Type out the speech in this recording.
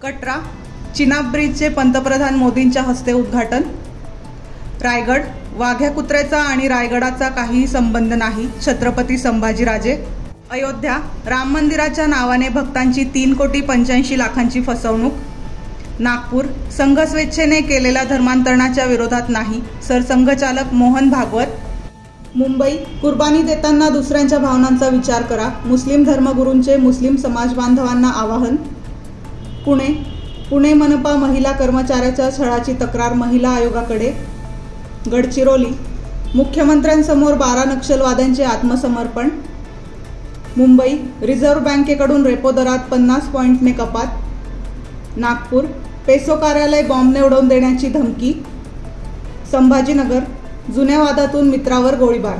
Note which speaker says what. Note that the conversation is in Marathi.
Speaker 1: कटरा चिनाब ब्रिजचे पंतप्रधान मोदींच्या हस्ते उद्घाटन। रायगड वाघ्या कुत्र्याचा आणि रायगडाचा काहीही संबंध नाही, छत्रपती संभाजीराजे। अयोध्या राम मंदिराच्या नावाने भक्तांची 3,85,00,000ची फसवणूक। नागपूर संघ स्वेच्छेने केलेल्या धर्मांतरणाच्या विरोधात नाही, सरसंघचालक मोहन भागवत। मुंबई कुर्बानी देताना दुसऱ्यांच्या भावनांचा विचार करा, मुस्लिम धर्मगुरूंचे मुस्लिम समाज बांधवांना आवाहन। पुणे मनपा महिला कर्मचाऱ्याच्या छळाची तक्रार महिला आयोगाकडे। गडचिरोली मुख्यमंत्र्यांसमोर 12 नक्षलवाद्यांचे आत्मसमर्पण। मुंबई रिझर्व्ह बँकेकडून रेपो दरात 50 पॉईंटने कपात। नागपूर पेसो कार्यालय बॉम्बने उडवून देण्याची धमकी। संभाजीनगर जुन्या वादातून मित्रावर गोळीबार।